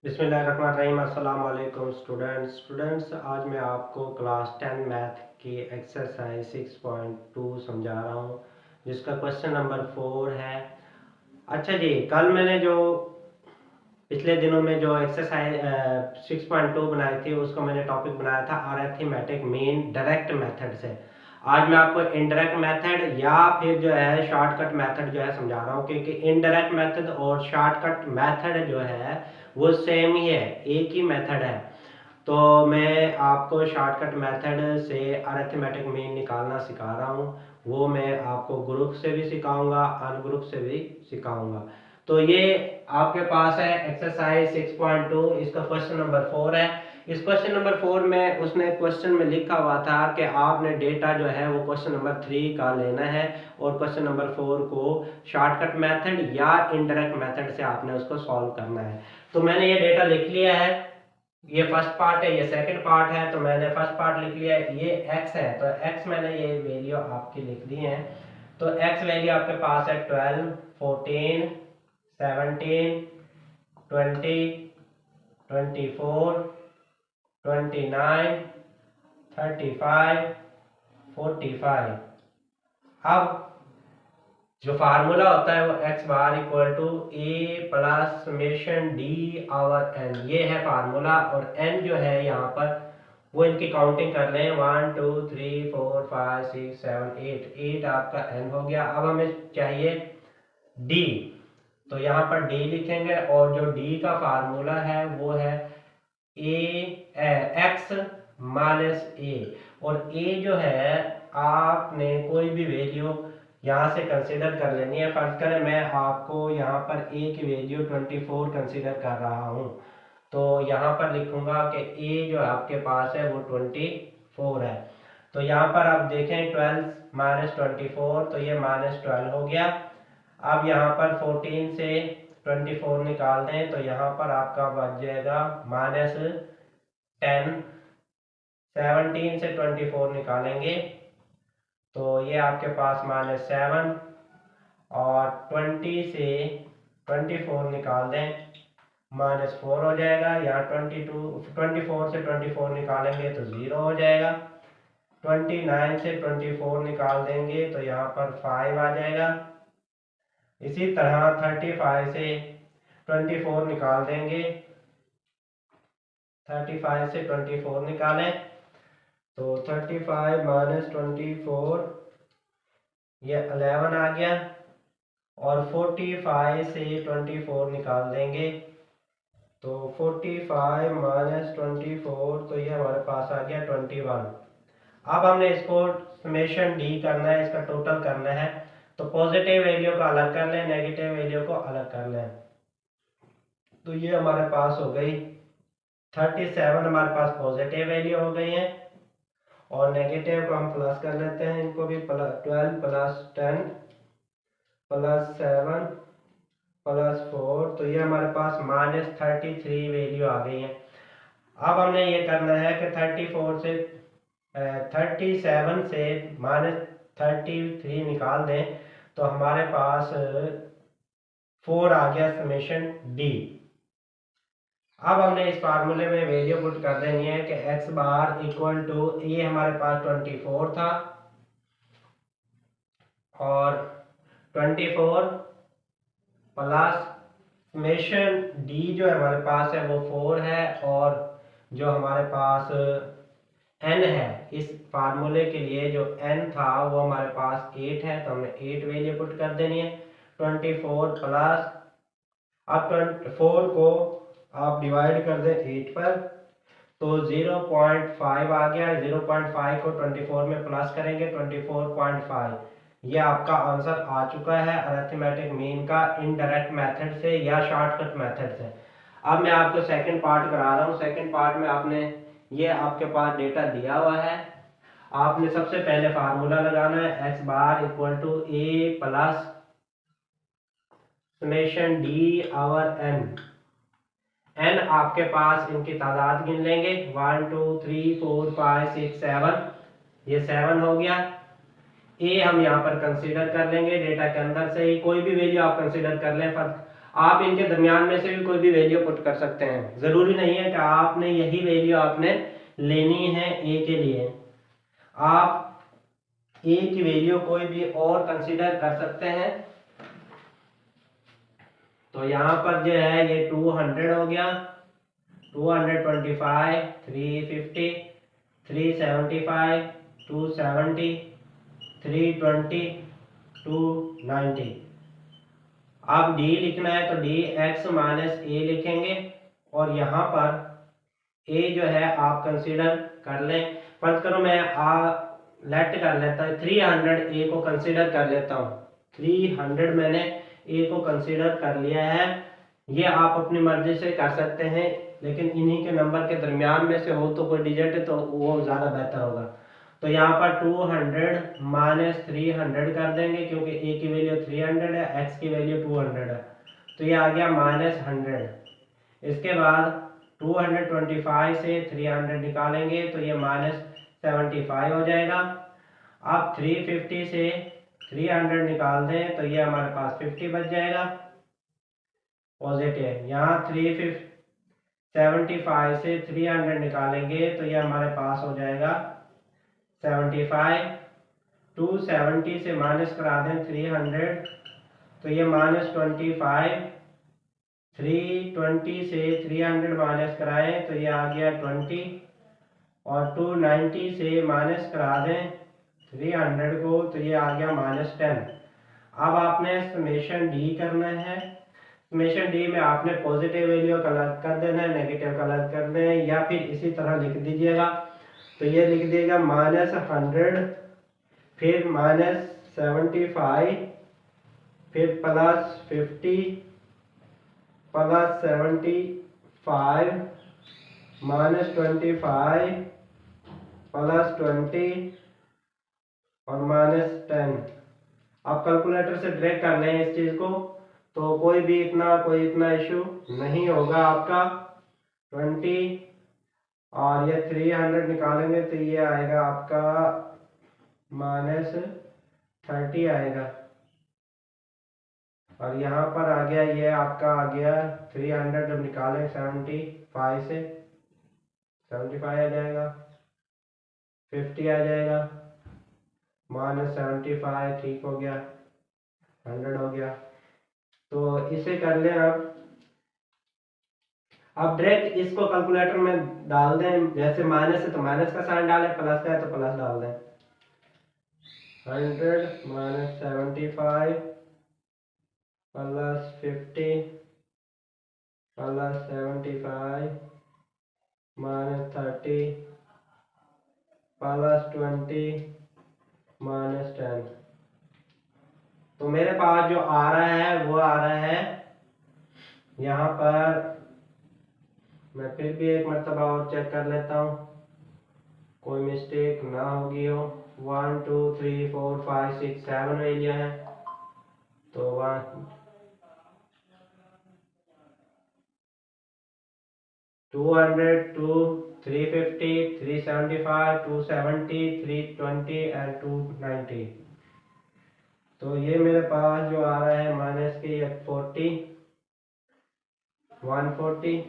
बिस्मिल्लाहिर्रहमानिर्रहीम। अस्सलाम वालेकुम स्टूडेंट्स। आज मैं आपको क्लास 10 मैथ की एक्सरसाइज 6.2 समझा रहा हूँ, जिसका क्वेश्चन नंबर 4 है। अच्छा जी, कल मैंने जो पिछले दिनों में जो एक्सरसाइज 6.2 बनाई थी, उसको मैंने टॉपिक बनाया था अरिथमेटिक मीन डायरेक्ट मेथड से। आज मैं आपको इनडायरेक्ट मेथड या फिर जो है शॉर्टकट मेथड जो है समझा रहा हूँ, क्योंकि इनडायरेक्ट मेथड और शॉर्टकट मेथड जो है वो सेम ही है, एक ही मेथड है। तो मैं आपको शॉर्टकट मेथड से अरिथमेटिक मीन निकालना सिखा रहा हूँ। वो मैं आपको ग्रुप से भी सिखाऊंगा, अनग्रुप से भी सिखाऊंगा। तो ये आपके पास है एक्सरसाइज 6.2, इसका क्वेश्चन नंबर 4 है। इस क्वेश्चन नंबर 4 में उसने क्वेश्चन में लिखा हुआ था कि आपने डेटा जो है वो क्वेश्चन नंबर 3 का लेना है और क्वेश्चन नंबर 4 को शॉर्टकट मेथड या इनडायरेक्ट मेथड से आपने उसको सॉल्व करना है। तो मैंने ये डेटा लिख लिया है। ये फर्स्ट पार्ट है, ये सेकंड पार्ट है। तो मैंने फर्स्ट पार्ट लिख लिया है, ये x है, तो x मैंने ये वैल्यू आपकी लिख दी है। तो x वैल्यू आपके पास है 12, 14, 17, 20, 24, 29, 35, 45। अब जो फार्मूला होता है वो x bar equal to a plus summation d over n, ये है फार्मूला। और एन जो है यहाँ पर वो इनकी काउंटिंग कर लें, 1 2 3 4 5 6 7 8, 8 आपका एन हो गया। अब हमें चाहिए डी, तो यहाँ पर डी लिखेंगे और जो डी का फार्मूला है वो है ए एक्स माइनस ए। और ए जो है आपने कोई भी वैल्यू यहाँ से कंसीडर कर लेनी है। फर्ज करें मैं आपको यहाँ पर ए की वैल्यू 24 कंसीडर कर रहा हूँ, तो यहाँ पर लिखूंगा कि ए जो आपके पास है वो 24 है। तो यहाँ पर आप देखें 12 माइनस 24, तो ये माइनस 12 हो गया। अब यहाँ पर 14 से 24 निकाल दें तो यहाँ पर आपका बच जाएगा -10। 17 से 24 निकालेंगे तो ये आपके पास -7, और 20 से 24 निकाल दें -4 हो जाएगा। यहाँ 24 से 24 निकालेंगे तो 0 हो जाएगा। 29 से 24 निकाल देंगे तो यहाँ पर 5 आ जाएगा। इसी तरह 35 से 24 निकाल देंगे, 35 से 24 निकालें तो 35 माइनस 24 ये 11 आ गया। और 45 से 24 निकाल देंगे तो 45 माइनस 24, तो ये हमारे पास आ गया 21। अब हमने इसको समेशन डी करना है, इसका टोटल करना है। तो पॉजिटिव वैल्यू को अलग कर लें, नेगेटिव वैल्यू को अलग कर लें। तो ये हमारे पास हो गई 37, हमारे पास पॉजिटिव वैल्यू हो गई है। और नेगेटिव को हम प्लस कर लेते हैं, इनको भी 12 प्लस 10 प्लस 7 प्लस 4, तो ये हमारे पास -33 वैल्यू आ गई है। अब हमने ये करना है कि 37 से -33 निकाल दें तो हमारे पास 4 आ गया समेशन डी। अब हमने इस फार्मूले में वैल्यू पुट कर देनी है कि एक्स बार इक्वल टू, ये हमारे पास 24 था और 24 प्लस समेशन डी जो हमारे पास है वो 4 है, और जो हमारे पास एन है इस फार्मूले के लिए जो एन था वो हमारे पास 8 है, तो हमने 8 वैल्यू पुट कर देनी है। 24 प्लस, अब 24 को आप डिवाइड कर दें 8 पर तो 0.5 आ गया। 0.5 को 24 में प्लस करेंगे 24.5। ये आपका आंसर आ चुका है अरिथमेटिक मीन का इनडायरेक्ट मेथड से या शॉर्टकट मेथड से। अब मैं आपको सेकंड पार्ट करा रहा हूँ। सेकंड पार्ट में आपने, ये आपके पास डेटा दिया हुआ है, आपने सबसे पहले फार्मूला लगाना है x bar equal to a plus summation d over n. N आपके पास इनकी तादाद गिन लेंगे, 1 2 3 4 5 6 7, ये 7 हो गया। ए हम यहाँ पर कंसीडर कर लेंगे डेटा के अंदर से ही, कोई भी वैल्यू आप कंसीडर कर लें। पर आप इनके दरमियान में से भी कोई भी वैल्यू पुट कर सकते हैं। ज़रूरी नहीं है कि आपने यही वैल्यू आपने लेनी है ए के लिए, आप ए की वैल्यू कोई भी और कंसीडर कर सकते हैं। तो यहाँ पर जो है ये 200 हो गया, 225, 350, 375, 270, 320, 290। अब डी लिखना है तो डी एक्स माइनस ए लिखेंगे, और यहाँ पर ए जो है आप कंसीडर कर लें। फर्ज करो मैं लेट कर लेता हूँ 300 ए को कंसीडर कर लेता हूँ। 300 मैंने ए को कंसीडर कर लिया है। ये आप अपनी मर्जी से कर सकते हैं, लेकिन इन्हीं के नंबर के दरमियान में से हो तो कोई डिजिट तो वो ज़्यादा बेहतर होगा। तो यहाँ पर 200 माइनस 300 कर देंगे, क्योंकि ए की वैल्यू 300 है, एक्स की वैल्यू 200 है, तो ये आ गया -100। इसके बाद 225 से 300 निकालेंगे तो ये -75 हो जाएगा। अब 350 से 300 निकाल दें तो ये हमारे पास 50 बच जाएगा पॉजिटिव। यहाँ 375 से 300 निकालेंगे तो ये हमारे पास हो जाएगा 75। 270 से माइनस करा दें 300 तो ये -25। 320 से 300 माइनस कराएं तो ये आ गया 20, और 290 से माइनस करा दें 300 को तो ये आ गया -10। अब आपने समेशन डी करना है। समेशन डी में आपने पॉजिटिव वैल्यू का अलग कर देना है, नेगेटिव का अलग कर देना है, या फिर इसी तरह लिख दीजिएगा। तो ये लिख दिएगा -100, फिर -75, फिर +50, +75, -25, +20 और -10। आप कैलकुलेटर से ड्रैग कर लें इस चीज़ को, तो कोई इतना इशू नहीं होगा आपका। 20 और ये 300 निकालेंगे तो ये आएगा आपका -30 आएगा, और यहाँ पर आ गया ये आपका आ गया 300 जब निकालें 75 से 75 आ जाएगा, 50 आ जाएगा, -75 ठीक हो गया, 100 हो गया। तो इसे कर लें अब डायरेक्ट इसको कैलकुलेटर में डाल दें। जैसे माइनस है तो माइनस का साइन डालें, प्लस का है तो प्लस डाल दें। 100 -75 +50 +75 -30 +20 -10। तो मेरे पास जो आ रहा है वो आ रहा है, यहाँ पर मैं फिर भी एक मरतबा और चेक कर लेता हूँ, कोई मिस्टेक ना होगी हो। 1 2 3 4 5 6 7 वैल्यू है, तो 200 2 350 375 270 320 एंड 290। तो ये मेरे पास जो आ रहा है माइनस के 40 140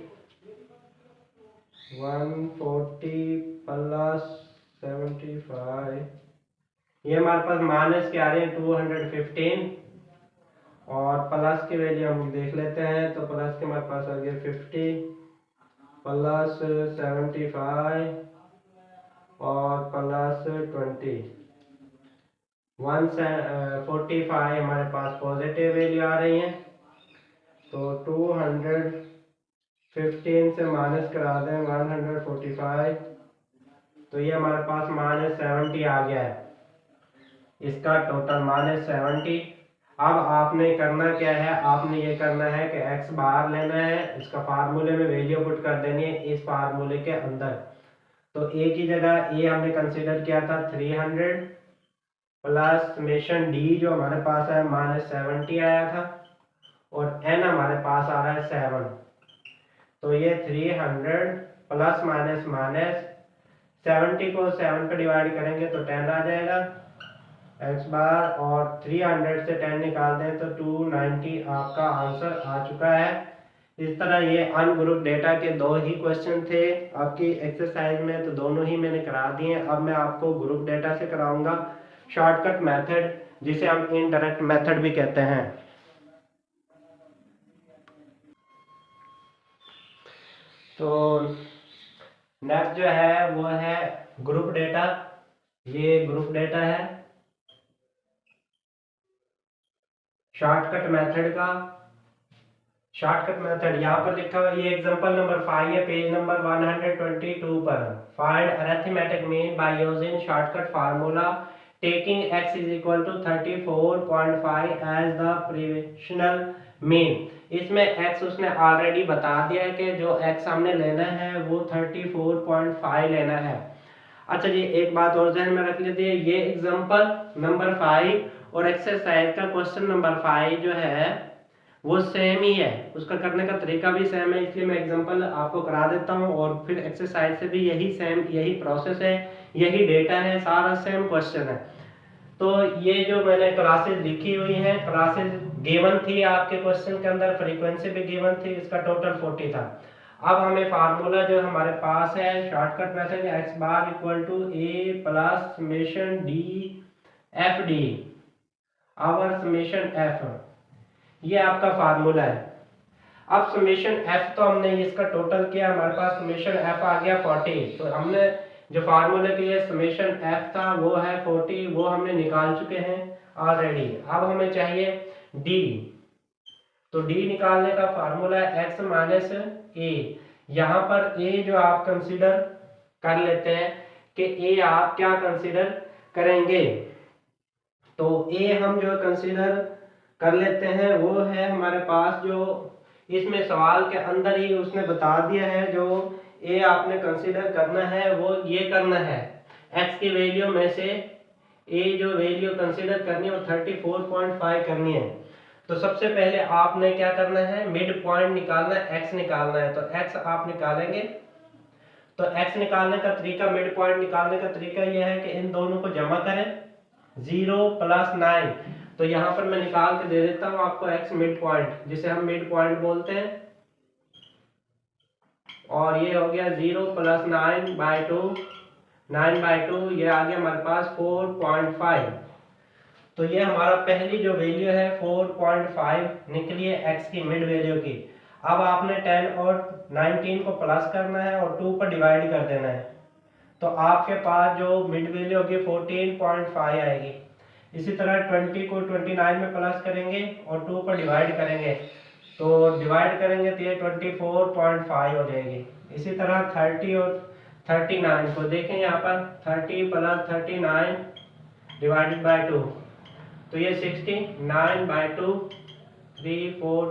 +75, ये हमारे पास माइनस के आ रहे हैं 215, और प्लस की वैल्यू हम देख लेते हैं। तो प्लस के हमारे पास आ गया 50 +75 और +20। 145 हमारे पास पॉजिटिव वैल्यू आ रही है, तो 215 से माइनस करा दें 145, तो ये हमारे पास -70 आ गया है, इसका टोटल -70। अब आपने करना क्या है, आपने ये करना है कि x बाहर लेना है, इसका फार्मूले में वैल्यू पुट कर देनी है इस फार्मूले के अंदर। तो a की जगह a हमने कंसीडर किया था 300 प्लस समेशन d जो हमारे पास है -70 आया था, और n हमारे पास आ रहा है 7। तो ये 300 प्लस माइनस 70 को 7 पे डिवाइड करेंगे तो 10 आ जाएगा, एक्स बार और 300 से 10 निकाल दें तो 290 आपका आंसर आ चुका है। इस तरह ये अनग्रुप डेटा के दो ही क्वेश्चन थे आपकी एक्सरसाइज में, तो दोनों ही मैंने करा दिए। अब मैं आपको ग्रुप डेटा से कराऊंगा शॉर्टकट मेथड, जिसे हम इनडायरेक्ट मेथड भी कहते हैं। तो नेक्स्ट जो है वो है ग्रुप डेटा। ये ग्रुप डेटा है शॉर्टकट मेथड का। शॉर्टकट मेथड यहाँ पर लिखा हुआ, ये एग्जांपल नंबर 5 है पेज नंबर 122 पर। Find arithmetic mean by using shortcut formula taking x is equal to 34.5 as the provisional mean. इसमें x उसने ऑलरेडी बता दिया है कि जो x हमने लेना है वो 34.5 लेना है। अच्छा जी, एक बात और ध्यान में रख लेते हैं, ये एग्जांपल नंबर 5 और एक्सरसाइज का क्वेश्चन नंबर 5 जो है वो सेम ही है, उसका करने का तरीका भी सेम है, इसलिए मैं एग्जांपल आपको करा देता हूँ। और फिर एक्सरसाइज से भी यही सेम, यही प्रोसेस है, यही डेटा है, सारा सेम क्वेश्चन है। तो ये जो मैंने क्लासेस लिखी हुई हैं, क्लासेस गिवन थी आपके क्वेश्चन के अंदर, फ्रीक्वेंसी भी गिवन थी, इसका टोटल 40 था। अब हमें फार्मूला जो हमारे पास है shortcut method, x bar equal to a plus summation d f d over summation f, ये आपका फार्मूला है। अब समेशन एफ तो हमने इसका टोटल किया, हमारे पास समेशन एफ आ गया 40। तो हमने जो फार्मूले के लिए समेशन एफ था वो है 40, वो हमने निकाल चुके हैं ऑलरेडी। अब हमें चाहिए डी, तो डी निकालने का फार्मूला है एक्स माइनस ए। यहाँ पर ए जो आप कंसीडर कर लेते हैं कि ए आप क्या कंसीडर करेंगे, तो ए हम जो कंसीडर कर लेते हैं वो है हमारे पास, जो इसमें सवाल के अंदर ही उसने बता दिया है, जो ए आपने कंसीडर करना है वो ये करना है, एक्स की वैल्यू में से ए जो वैल्यू कंसीडर करनी है वो 34.5 करनी है। तो सबसे पहले आपने क्या करना है, मिड पॉइंट निकालना है, एक्स निकालना है। तो एक्स आप निकालेंगे, तो एक्स निकालने का तरीका, मिड पॉइंट निकालने का तरीका यह है कि इन दोनों को जमा करें, 0 + 9। तो यहाँ पर मैं निकाल के दे देता हूँ आपको एक्स मिड पॉइंट, जिसे हम मिड पॉइंट बोलते हैं। और ये हो गया 0 + 9/2, 9/2, ये आ गया हमारे पास 4.5। तो ये हमारा पहली जो वैल्यू है 4.5 निकली है एक्स की मिड वैल्यू की। अब आपने 10 और 19 को प्लस करना है और 2 पर डिवाइड कर देना है, तो आपके पास जो मिड वैल्यू होगी 14.5 आएगी। इसी तरह 20 को 29 में प्लस करेंगे और 2 पर डिवाइड करेंगे, तो डिवाइड करेंगे तो ये 24.5 हो जाएगी। इसी तरह 30 और 39 को देखें, यहाँ पर 30 + 39 डिवाइडेड बाय 2, तो ये 69/2 3 4,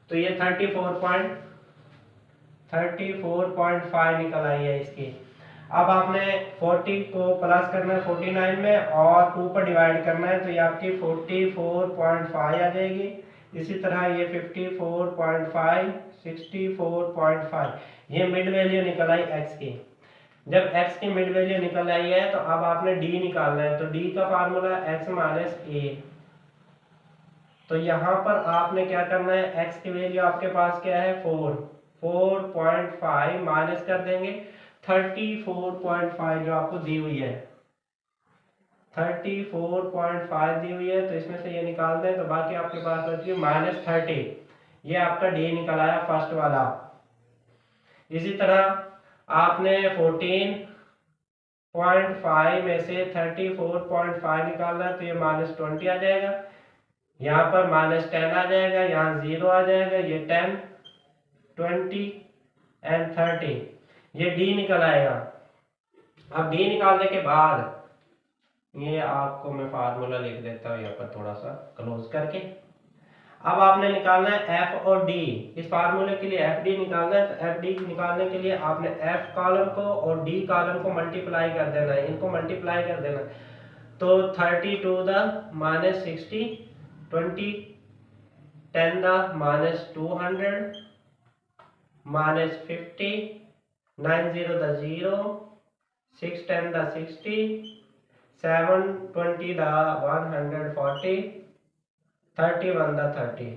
तो ये 34.5 निकल आई है इसकी। अब आपने 40 को प्लस करना है 49 में और 2 पर डिवाइड करना है, तो ये आपकी 44.5 आ जाएगी। इसी तरह ये 54.5, 64.5, ये मिड वैल्यू निकल आई एक्स की। जब x की मिड वैल्यू निकल आई है तो अब आपने d निकालना है, तो d का फार्मूला x माइनस a। तो यहाँ पर आपने क्या करना है, x की वैल्यू आपके पास क्या है 4.5 माइनस कर देंगे 34.5 जो आपको दी हुई है, 34.5 दी हुई है, तो इसमें से ये निकाल दें तो बाकी आपके पास बच गई -30। ये आपका d निकल आया फर्स्ट वाला। इसी तरह आपने 14.5 में से 34.5 निकालना है, तो ये -20 आ जाएगा, यहाँ पर -10 आ जाएगा, यहाँ 0 आ जाएगा, ये 10, 20 एंड 30, ये d निकल आएगा। अब d निकालने के बाद ये आपको मैं फार्मूला लिख देता हूँ यहाँ पर थोड़ा सा क्लोज करके। अब आपने निकालना है f और d, इस फार्मूले के लिए एफ डी निकालना है। तो एफ डी निकालने के लिए आपने f कॉलम को और d कॉलम को मल्टीप्लाई कर देना है, इनको मल्टीप्लाई कर देना है। तो 30 to the -60, 20 10 the -200, -50, 90 the 0, 6 10 the 60, 720 the 140, 31 the 30।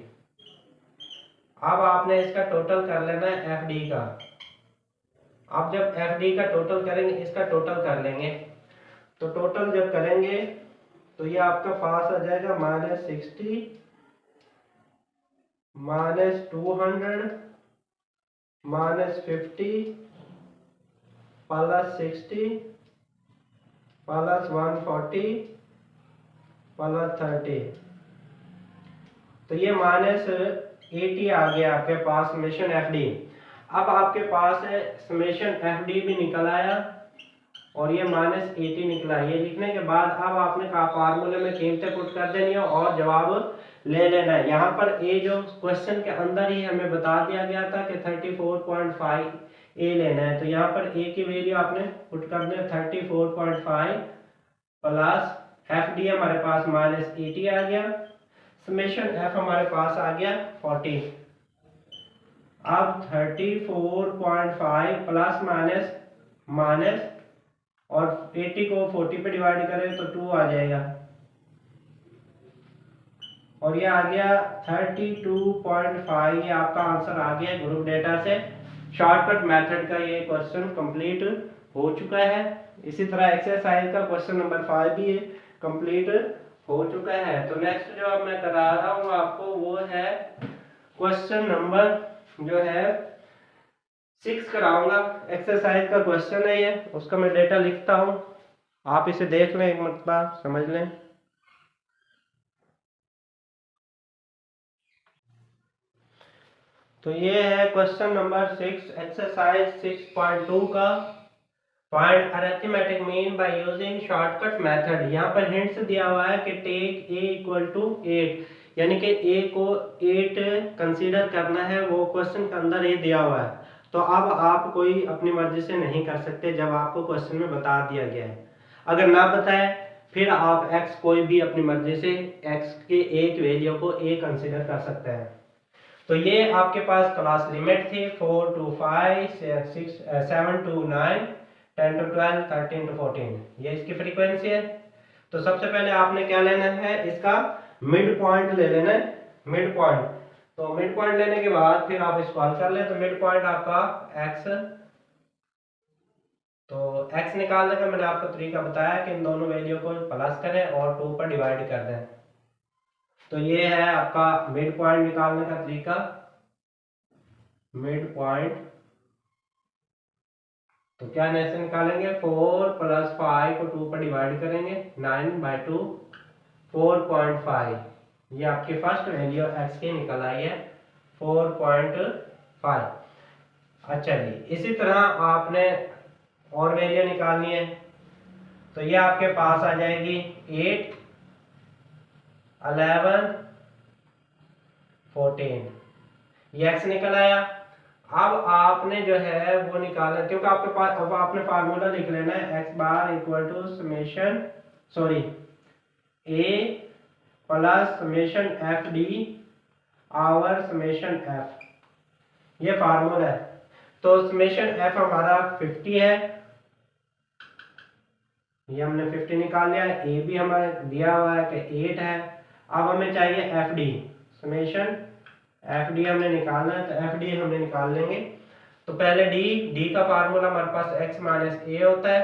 अब आपने इसका टोटल कर लेना है एफ डी का। आप जब एफ डी का टोटल करेंगे, इसका टोटल कर लेंगे, तो टोटल जब करेंगे तो ये आपका पास आ जाएगा -60 -200 -50 +60 +140 +30। तो ये -80 आ गया आपके पास समेशन एफ डी। अब आपके पास है समेशन एफ डी भी निकल आया और ये -80 निकला। ये लिखने के बाद अब आपने कहा फार्मूले में कीमतें पुट कर देनी है और जवाब ले लेना है। यहाँ पर ए जो क्वेश्चन के अंदर ही हमें बता दिया गया था कि 34.5 ए लेना है, तो यहाँ पर ए की वैल्यू आपने पुट कर देना 34.5 प्लस एफ डी हमारे पास -80 आ गया, समेशन एफ हमारे पास आ गया 40। अब 34.5 प्लस माइनस माइनस और 80 को 40 पे डिवाइड करें तो 2 आ जाएगा और ये आ गया 32.5। ये आपका आंसर आ गया ग्रुप डेटा से। शॉर्टकट मेथड का ये क्वेश्चन कंप्लीट हो चुका है। इसी तरह एक्सरसाइज का क्वेश्चन नंबर 5 भी कंप्लीट हो चुका है। तो नेक्स्ट जो अब मैं करा रहा हूँ आपको वो है क्वेश्चन नंबर जो है 6 कराऊंगा। एक्सरसाइज का क्वेश्चन है ये, उसका मैं डेटा लिखता हूँ, आप इसे देख लें, एक मरतबा समझ लें। तो ये है क्वेश्चन नंबर 6 एक्सरसाइज 6.2 का find arithmetic mean by using shortcut method. यहाँ पर हिंट्स दिया हुआ है कि टेक ए इक्वल टू 8, यानी कि ए को 8 कंसीडर करना है, वो क्वेश्चन के अंदर ही दिया हुआ है। तो अब आप कोई अपनी मर्जी से नहीं कर सकते जब आपको क्वेश्चन में बता दिया गया है। अगर ना बताए फिर आप x कोई भी अपनी मर्जी से x के एक वैल्यू को a कंसीडर कर सकते हैं। तो ये आपके पास क्लास लिमिट थी 4 to 5, 6, 7 to 9, 10 to 12, 13 to 14, ये इसकी फ्रीक्वेंसी है। तो सबसे पहले आपने क्या लेना है, इसका मिड पॉइंट ले लेना है, मिड पॉइंट। तो मिड पॉइंट लेने के बाद फिर आप इसको हल कर लें। तो मिड पॉइंट आपका x, तो x निकालने का मैंने आपको तरीका बताया कि इन दोनों वैल्यू को प्लस करें और 2 पर डिवाइड कर दें। तो ये है आपका मिड पॉइंट निकालने का तरीका। मिड पॉइंट तो क्या ऐसे निकालेंगे, 4 + 5 को 2 पर डिवाइड करेंगे, 9/2 4.5। ये आपकी फर्स्ट वैल्यू x की निकल आई है 4.5। अच्छा जी, इसी तरह आपने और वैल्यू निकालनी है। तो ये आपके पास आ जाएगी 8, 11, 14, ये x निकल आया। अब आपने जो है वो निकालना, क्योंकि आपके पास अब आपने फार्मूला लिख लेना है x bar equal to summation a plus summation f d over summation f, ये फार्मूला है। तो समेशन f हमारा 50 है, ये हमने 50 निकाल लिया है। a भी हमारे दिया हुआ है कि 8 है। अब हमें चाहिए F D, summation f D हमने निकालना है, तो एफ डी हमने निकाल लेंगे। तो पहले डी का फार्मूला हमारे पास x माइनस ए होता है।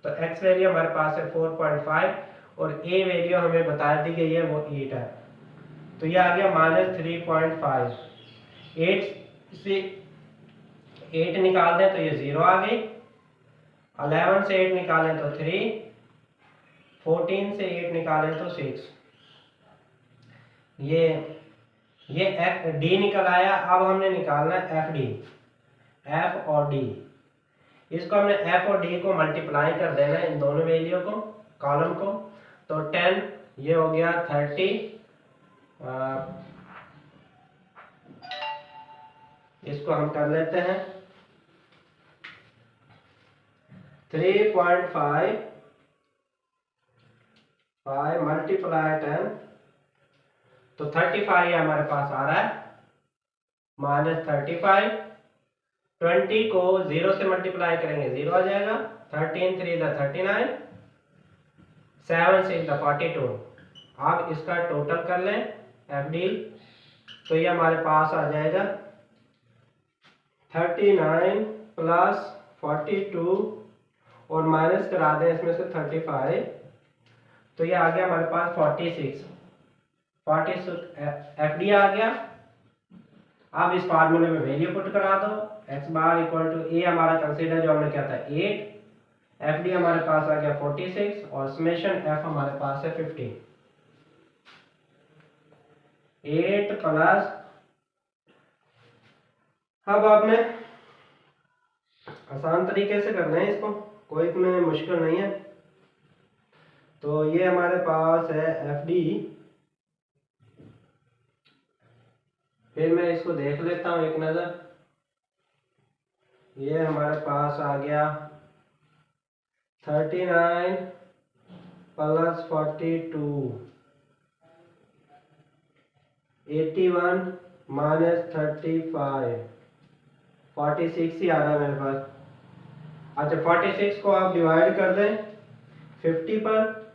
तो x वैल्यू हमारे पास है 4.5 और a वैल्यू हमें बता दी गई है वो 8 है। तो ये आ गया -3.5। 8 से 8 निकाल दें तो ये 0 आ गई। 11 से 8 निकालें तो 3, 14 से 8 निकालें तो 6। ये डी निकल आया। अब हमने निकालना है एफ डी, एफ और डी। इसको हमने एफ और डी को मल्टीप्लाई कर देना है, इन दोनों वैल्यू को, कॉलम को। तो 10 ये हो गया 30, इसको हम कर लेते हैं 3.5 मल्टीप्लाई 10, तो 35 हमारे पास आ रहा है, -35। 20 को 0 से मल्टीप्लाई करेंगे 0 आ जाएगा, 13 3 39, 7 6 42। आप इसका टोटल कर लें FD, तो ये हमारे पास आ जाएगा 39 प्लस 42 और माइनस करा दें इसमें से 35, तो ये आ गया हमारे पास 46 FD आ गया। अब इस फार्मूले में वैल्यू पुट करा दो, x बार इक्वल टू ए हमारा कंसीडर जो हमने किया था 8, FD हमारे पास आ गया 46 और समेशन f हमारे पास है 50। 8 प्लस, अब आपने आसान तरीके से करना है इसको, कोई इतने मुश्किल नहीं है। तो ये हमारे पास है FD, फिर मैं इसको देख लेता हूँ एक नज़र। ये हमारे पास आ गया 39 प्लस 42, 81 माइनस 35, 46 ही आ रहा है मेरे पास। अच्छा 46 को आप डिवाइड कर दें 50 पर,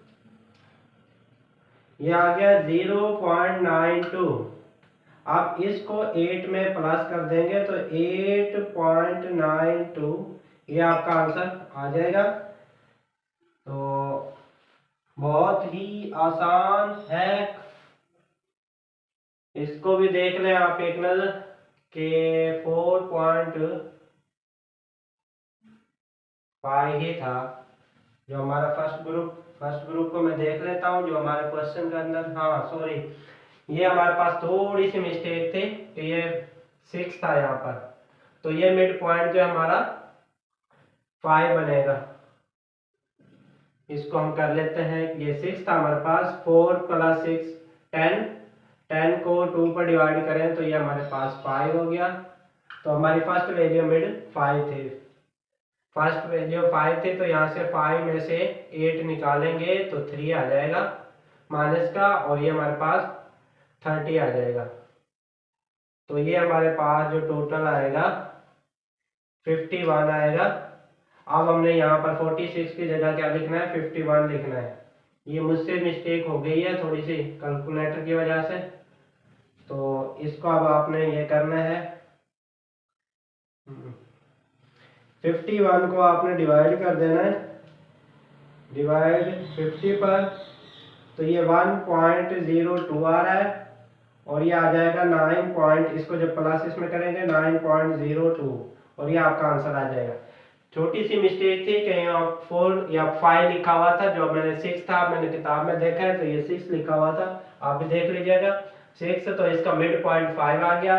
यह आ गया 0.92। आप इसको 8 में प्लस कर देंगे तो 8.92, ये आपका आंसर आ जाएगा। तो बहुत ही आसान है, इसको भी देख लें आप एक नजर के 4.5 ही था जो हमारा फर्स्ट ग्रुप को मैं देख लेता हूँ जो हमारे क्वेश्चन के अंदर, हाँ सॉरी, ये हमारे पास थोड़ी सी मिस्टेक थी कि ये 6 था यहाँ पर, तो ये मिड पॉइंट जो हमारा 5 बनेगा। इसको हम कर लेते हैं, ये 6 था हमारे पास, 4 प्लस 6 10, 10 को 2 पर डिवाइड करें तो ये हमारे पास 5 हो गया। तो हमारी फर्स्ट वैल्यू मिड 5 थी, फर्स्ट वैल्यू 5 थी, तो यहाँ से 5 में से 8 निकालेंगे तो 3 आ जाएगा माइनस का, और ये हमारे पास 30 आ जाएगा। तो ये हमारे पास जो टोटल आएगा 51 आएगा। अब हमने यहाँ पर 46 की जगह क्या लिखना है, 51 लिखना है। ये मुझसे मिस्टेक हो गई है थोड़ी सी कैलकुलेटर की वजह से, तो इसको अब आपने ये करना है, 51 को आपने डिवाइड कर देना है, डिवाइड 50 पर, तो ये 1.02 आ रहा है और ये आ जाएगा 9 इसको जब प्लस इसमें करेंगे 9.02 और ये आपका आंसर आ जाएगा। छोटी सी मिस्टेक थी, कहीं 4 या 5 लिखा हुआ था, जो मैंने 6 था, मैंने किताब में देखा है तो ये 6 लिखा हुआ था, आप भी देख लीजिएगा 6, तो इसका मिड पॉइंट 5 आ गया,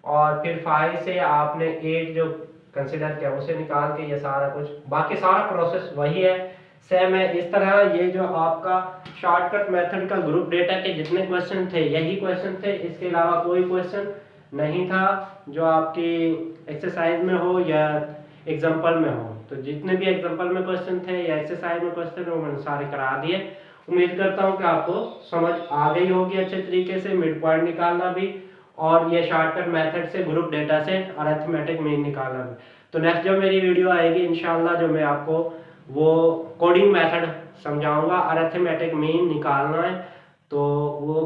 और फिर 5 से आपने 8 जो कंसिडर किया उसे निकाल के ये सारा कुछ, बाकी सारा प्रोसेस वही है, सेम है। इस तरह ये जो आपका शॉर्टकट मेथड का ग्रुप डेटा के जितने क्वेश्चन थे यही क्वेश्चन थे, इसके अलावा कोई क्वेश्चन नहीं था जो आपकी एक्सरसाइज में हो या एग्जाम्पल में हो। तो जितने भी एग्जाम्पल में क्वेश्चन थे या एक्सरसाइज में क्वेश्चन थे वो मैंने सारे करा दिए। उम्मीद करता हूँ कि आपको समझ आ गई होगी अच्छे तरीके से मिड पॉइंट निकालना भी, और ये शॉर्टकट मेथड से ग्रुप डेटा से अरिथमेटिक मीन निकालना भी। तो नेक्स्ट जो मेरी वीडियो आएगी इंशाल्लाह, जो मैं आपको वो कोडिंग मेथड समझाऊंगा, अरिथमेटिक मीन निकालना है तो वो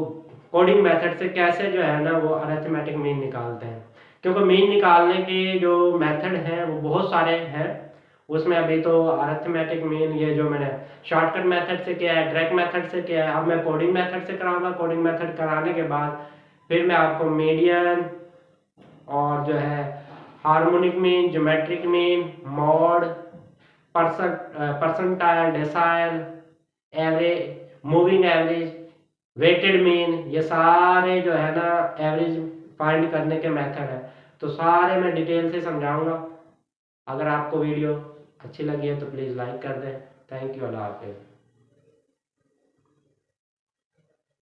कोडिंग मेथड से कैसे जो है ना वो अरिथमेटिक मीन निकालते हैं, क्योंकि मीन निकालने के जो मेथड हैं वो बहुत सारे हैं, उसमें अभी तो अरिथमेटिक मीन ये जो मैंने शॉर्टकट मेथड से किया है, डायरेक्ट मेथड से किया है, अब मैं कोडिंग मेथड से कराऊंगा। कोडिंग मेथड कराने के बाद फिर मैं आपको मीडियन और जो है harmonic mean, geometric mean, mode, percentile, decile, average, moving average, weighted mean, ये सारे जो है ना एवरेज फाइंड करने के मेथड है, तो सारे मैं डिटेल से समझाऊंगा। अगर आपको वीडियो अच्छी लगी है तो प्लीज़ लाइक कर दें। थैंक यू, अल्लाह हाफिज़।